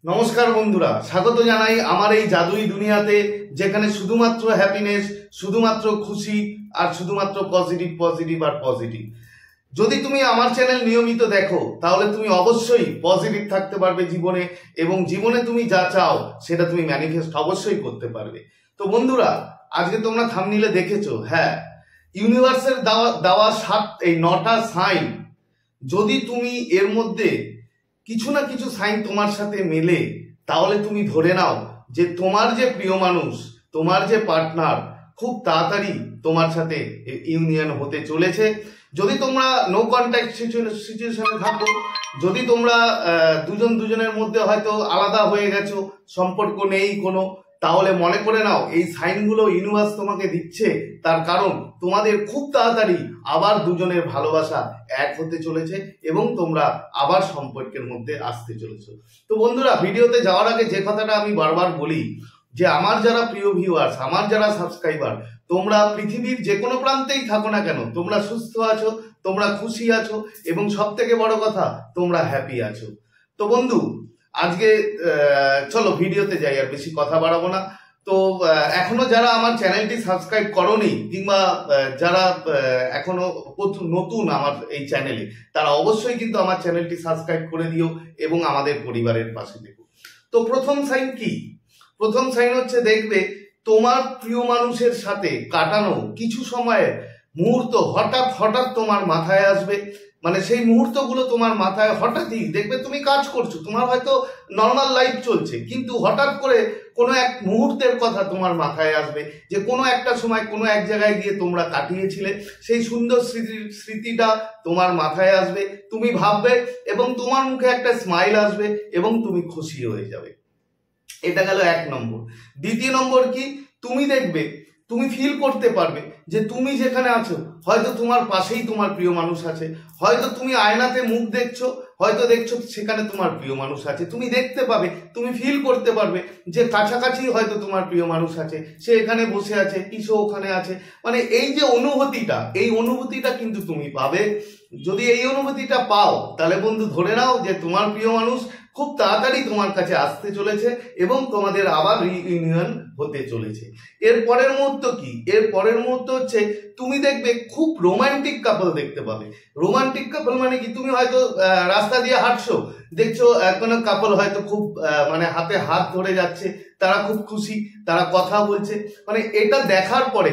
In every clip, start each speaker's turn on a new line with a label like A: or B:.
A: নমস্কার বন্ধুরা, স্বাগত জানাই আমার এই জাদুই দুনিয়াতে, যেখানে শুধুমাত্র হ্যাপিনেস, শুধুমাত্র খুশি আর শুধুমাত্র পজিটিভ পজিটিভ আর পজিটিভ। যদি তুমি আমার চ্যানেল নিয়মিত দেখো তাহলে তুমি অবশ্যই পজিটিভ থাকতে পারবে জীবনে, এবং জীবনে তুমি যা চাও সেটা তুমি ম্যানিফেস্ট অবশ্যই করতে পারবে। তো বন্ধুরা, আজকে তোমরা থাম্বনেইলে দেখেছো, হ্যাঁ, ইউনিভার্সের দেওয়া 9টা সাইন, যদি তুমি এর মধ্যে কিছু না কিছু সাইন তোমার সাথে মেলে, তাহলে তুমি ধরে নাও যে তোমার যে প্রিয় মানুষ, তোমার যে পার্টনার খুব তাড়াতাড়ি তোমার সাথে ইউনিয়ন হতে চলেছে। যদি তোমরা নো কন্ট্যাক্ট সিচুয়েশনে থাকো, যদি তোমরা দুজনের মধ্যে হয়তো আলাদা হয়ে গেছো, সম্পর্ক নেই কোনো, তাহলে মনে করে নাও এই সাইনগুলো ইউনিভার্স তোমাকে দিচ্ছে, তার কারণ তোমাদের খুব তাড়াতাড়ি আবার দুজনের ভালোবাসা এক হতে চলেছে এবং তোমরা আবার সম্পর্কের মধ্যে আসতে চলেছো। তো বন্ধুরা, ভিডিওতে যাওয়ার আগে যে কথাটা আমি বারবার বলি, যে আমার যারা প্রিয় ভিউয়ার্স, আমার যারা সাবস্ক্রাইবার, তোমরা পৃথিবীর যে কোনো প্রান্তেই থাকো না কেন, তোমরা সুস্থ আছো, তোমরা খুশি আছো, এবং সব থেকে বড় কথা তোমরা হ্যাপি আছো। তো বন্ধু, আজকে চলো ভিডিওতে যাই, আর বেশি কথা বাড়াবো না। তো এখনো যারা আমার চ্যানেলটি সাবস্ক্রাইব করোনি, কিংবা যারা এখনো নতুন আমার এই চ্যানেলে, তারা অবশ্যই কিন্তু আমার চ্যানেলটি সাবস্ক্রাইব করে দিও এবং আমাদের পরিবারের পাশে দেখো। তো প্রথম সাইন কি? প্রথম সাইন হচ্ছে, দেখবে তোমার প্রিয় মানুষের সাথে কাটানো কিছু সময়ের মুহূর্ত হঠাৎ হঠাৎ তোমার মাথায় আসবে। মানে সেই মুহূর্তগুলো তোমার মাথায় হঠাৎই, দেখবে তুমি কাজ করছো, তোমার হয়তো নর্মাল লাইফ চলছে, কিন্তু হঠাৎ করে কোনো এক মুহূর্তের কথা তোমার মাথায় আসবে, যে কোনো একটা সময় কোনো এক জায়গায় গিয়ে তোমরা কাটিয়েছিলে, সেই সুন্দর স্মৃতিটা তোমার মাথায় আসবে, তুমি ভাববে এবং তোমার মুখে একটা স্মাইল আসবে এবং তুমি খুশি হয়ে যাবে। এটা গেল 1 নম্বর। দ্বিতীয় নম্বর কি? তুমি দেখবে, তুমি ফিল করতে পারবে যে তুমি যেখানে আছো, হয়তো তোমার পাশেই তোমার প্রিয় মানুষ আছে, হয়তো তুমি আয়নাতে মুখ দেখছো, হয়তো দেখছো সেখানে তোমার প্রিয় মানুষ আছে, তুমি দেখতে পাবে, তুমি ফিল করতে পারবে যে কাছাকাছি হয়তো তোমার প্রিয় মানুষ আছে, সে এখানে বসে আছে, কিসে ওখানে আছে। মানে এই যে অনুভূতিটা, এই অনুভূতিটা কিন্তু তুমি পাবে। যদি এই অনুভূতিটা পাও, তাহলে বন্ধু ধরে নাও যে তোমার প্রিয় মানুষ খুব তাড়াতাড়ি তোমার কাছে আসতে চলেছে এবং তোমাদের আবার রিইউনিয়ন হতে চলেছে। এর পরের মুহূর্ত কি? এর পরের মুহূর্ত হচ্ছে, তুমি দেখবে খুব রোমান্টিক কাপল দেখতে পাবে। রোমান্টিক কাপল মানে কি? তুমি হয়তো রাস্তা দিয়ে হাঁটছো, দেখছো কোনো কাপল হয়তো খুব মানে হাতে হাত ধরে যাচ্ছে, তারা খুব খুশি, তারা কথা বলছে। মানে এটা দেখার পরে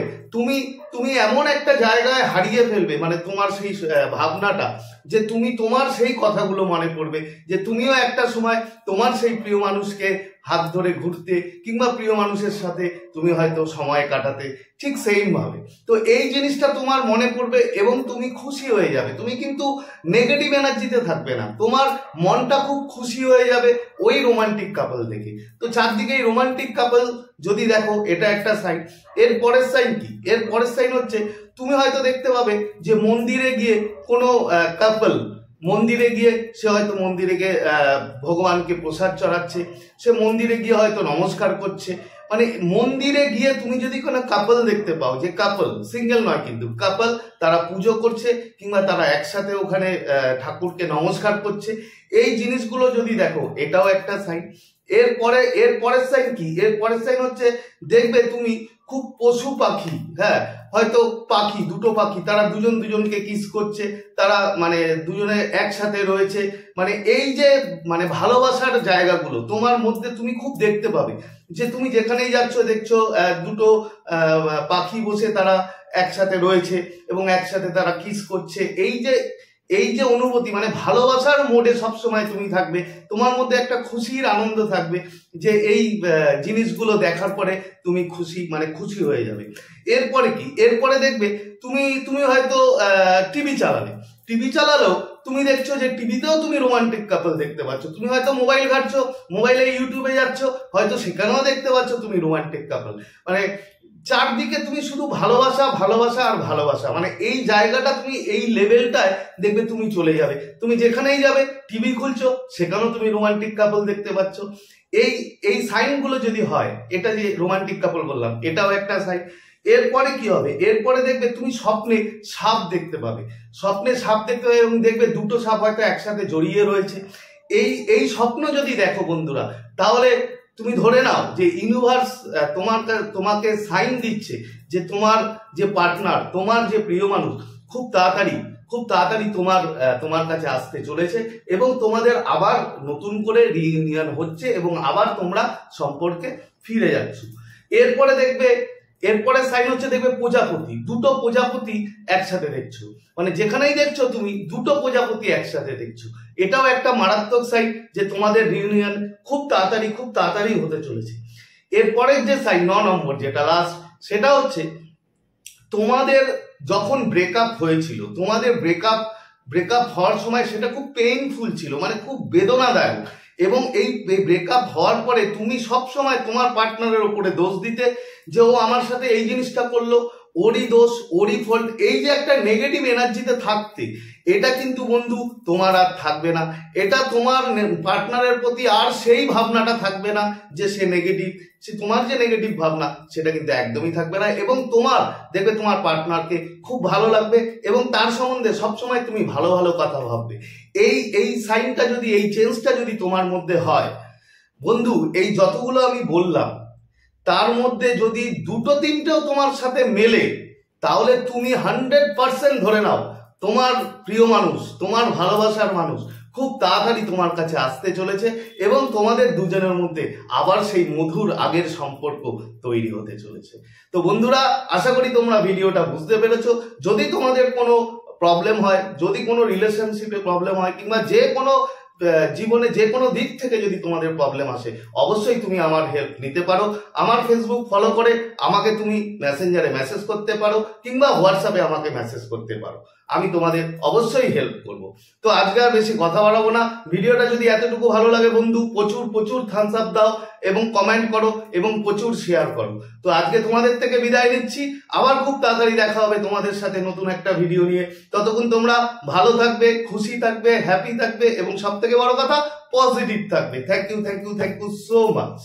A: তুমি এমন একটা জায়গায় হারিয়ে ফেলবে, মানে তোমার সেই ভাবনাটা, যে তুমি তোমার সেই কথাগুলো মনে পড়বে, যে তুমিও একটা সময় তোমার সেই প্রিয় মানুষকে হাত ধরে ঘুরতে, কিংবা প্রিয় মানুষের সাথে তুমি হয়তো সময় কাটাতে, ঠিক সেম ভাবে। তো এই জিনিসটা তোমার মনে পড়বে এবং তুমি খুশি হয়ে যাবে। তুমি কিন্তু নেগেটিভ এনার্জিতে থাকবে না, তোমার মনটা খুব খুশি হয়ে যাবে ওই রোমান্টিক কাপল দেখে। তো চারদিকে রোমান্টিক কাপল যদি দেখো, এটা একটা সাইন। এর পরের সাইন কি? এর পরের সাইন হচ্ছে, তুমি হয়তো দেখতে পাবে যে মন্দিরে গিয়ে কোনো কাপল, মন্দিরে গিয়ে সে হয়তো মন্দিরে গিয়ে ভগবানকে প্রসাদ চড়াচ্ছে, সে মন্দিরে গিয়ে হয়তো নমস্কার করছে। মানে মন্দিরে গিয়ে তুমি যদি কোনো কাপল দেখতে পাও, যে কাপল সিঙ্গেল নয় কিন্তু কাপল, তারা পুজো করছে কিংবা তারা একসাথে ওখানে ঠাকুরকে নমস্কার করছে, এই জিনিসগুলো যদি দেখো, এটাও একটা সাইন। এর পরের সাইন কি? এর পরের সাইন হচ্ছে, দেখবে তুমি খুব পশু পাখি, হ্যাঁ, হয়তো পাখি, দুটো পাখি, তারা দুজনকে কিস করছে, তারা মানে দুজনে একসাথে রয়েছে। মানে এই যে মানে ভালোবাসার জায়গাগুলো তোমার মধ্যে তুমি খুব দেখতে পাবে, যে তুমি যেখানেই যাচ্ছ দেখছো দুটো পাখি বসে তারা একসাথে রয়েছে এবং একসাথে তারা কিস করছে। এই যে অনুভূতি, মানে ভালোবাসার মোডে সবসময় তুমি থাকবে, তোমার মধ্যে একটা খুশির আনন্দ থাকবে, যে এই জিনিসগুলো দেখার পরে তুমি খুশি হয়ে যাবে। এরপরে কি? এরপরে দেখবে তুমি হয়তো টিভি চালালেও তুমি দেখছো যে টিভিতেও তুমি রোমান্টিক কাপল দেখতে পাচ্ছ। তুমি হয়তো মোবাইল ঘাটছো, মোবাইলে ইউটিউবে যাচ্ছ, হয়তো সেখানেও দেখতে পাচ্ছ তুমি রোমান্টিক কাপল। মানে চারদিকে তুমি শুধু ভালোবাসা ভালোবাসা আর ভালোবাসা, মানে এই জায়গাটা, তুমি এই লেভেলটায় দেখবে তুমি চলে যাবে। তুমি যেখানেই যাবে, টিভি খুলছো, সেখানেও তুমি রোমান্টিক কাপল দেখতে পাচ্ছ। এই সাইনগুলো যদি হয়, এটা যে রোমান্টিক কাপল বললাম, এটাও একটা সাইন। এরপরে কি হবে? এরপরে দেখবে তুমি স্বপ্নে সাপ দেখতে পাবে, এবং দেখবে দুটো সাপ হয়তো একসাথে জড়িয়ে রয়েছে। এই স্বপ্ন যদি দেখো বন্ধুরা, তাহলে তুমি ধরে নাও যে ইউনিভার্স তোমাকে সাইন দিচ্ছে যে তোমার যে পার্টনার, তোমার যে প্রিয় মানুষ খুব তাড়াতাড়ি তোমার কাছে আসতে চলেছে এবং তোমাদের আবার নতুন করে রিইউনিয়ন হচ্ছে এবং আবার তোমরা সম্পর্কে ফিরে যাচ্ছ। এরপরে সাইন হচ্ছে দেখবে প্রজাপতি, দুটো প্রজাপতি একসাথে দেখছো, মানে যেখানেই দেখছো তুমি দুটো প্রজাপতি একসাথে দেখছো। এটাও একটা মারাত্মক সাইন যে তোমাদের রিউনিয়ন খুব তাড়াতাড়ি হতে চলেছে। এরপরের যে সাইন 9 নম্বর, যেটা লাস্ট, সেটা হচ্ছে তোমাদের যখন ব্রেকআপ হয়েছিল, তোমাদের ব্রেকআপ হওয়ার সময় সেটা খুব পেইনফুল ছিল, মানে খুব বেদনাদায়ক, এবং এই ব্রেকআপ হওয়ার পরে তুমি সব সময় তোমার পার্টনারের ওপরে দোষ দিতে যে ও আমার সাথে এই জিনিসটা করলো, ওরই দোষ, ওরই ফল্ট, এই যে একটা নেগেটিভ এনার্জিতে থাকতে, এটা কিন্তু বন্ধু তোমার আর থাকবে না। এটা তোমার পার্টনারের প্রতি আর সেই ভাবনাটা থাকবে না যে সে নেগেটিভ, তোমার যে নেগেটিভ ভাবনা সেটা কিন্তু একদমই থাকবে না, এবং তোমার দেখবে তোমার পার্টনারকে খুব ভালো লাগবে এবং তার সম্বন্ধে সবসময় তুমি ভালো কথা ভাববে। এই সাইনটা যদি, এই চেঞ্জটা যদি তোমার মধ্যে হয় বন্ধু, এই যতগুলো আমি বললাম তার মধ্যে যদি 2-3টেও তোমার সাথে মেলে, তাহলে তুমি 100% ধরে নাও তোমার প্রিয় মানুষ, তোমার ভালোবাসার মানুষ খুব তাড়াতাড়ি তোমার কাছে আসতে চলেছে এবং তোমাদের দুজনের মধ্যে আবার সেই মধুর আগের সম্পর্ক তৈরি হতে চলেছে। তো বন্ধুরা, আশা করি তোমরা ভিডিওটা বুঝতে পেরেছো। যদি তোমাদের কোনো প্রবলেম হয়, যদি কোনো রিলেশনশিপে প্রবলেম হয়, কিংবা যে কোনো জীবনে যে কোনো দিক থেকে যদি তোমাদের প্রবলেম আসে, অবশ্যই তুমি আমার হেল্প নিতে পারো। আমার ফেসবুক ফলো করে আমাকে তুমি মেসেঞ্জারে মেসেজ করতে পারো, কিংবা হোয়াটসঅ্যাপে আমাকে মেসেজ করতে পারো, আমি তোমাদের অবশ্যই হেল্প করব। তো আজকে আর বেশি কথা বাড়াবো না। ভিডিওটা যদি এতটুকু ভালো লাগে বন্ধু, প্রচুর থামস আপ দাও এবং কমেন্ট করো এবং প্রচুর শেয়ার করো। তো আজকে তোমাদের থেকে বিদায় নিচ্ছি, আবার খুব তাড়াতাড়ি দেখা হবে তোমাদের সাথে নতুন একটা ভিডিও নিয়ে। ততক্ষণ তোমরা ভালো থাকবে, খুশি থাকবে, হ্যাপি থাকবে এবং সব থেকে বড় কথা পজিটিভ থাকবে। Thank you so much.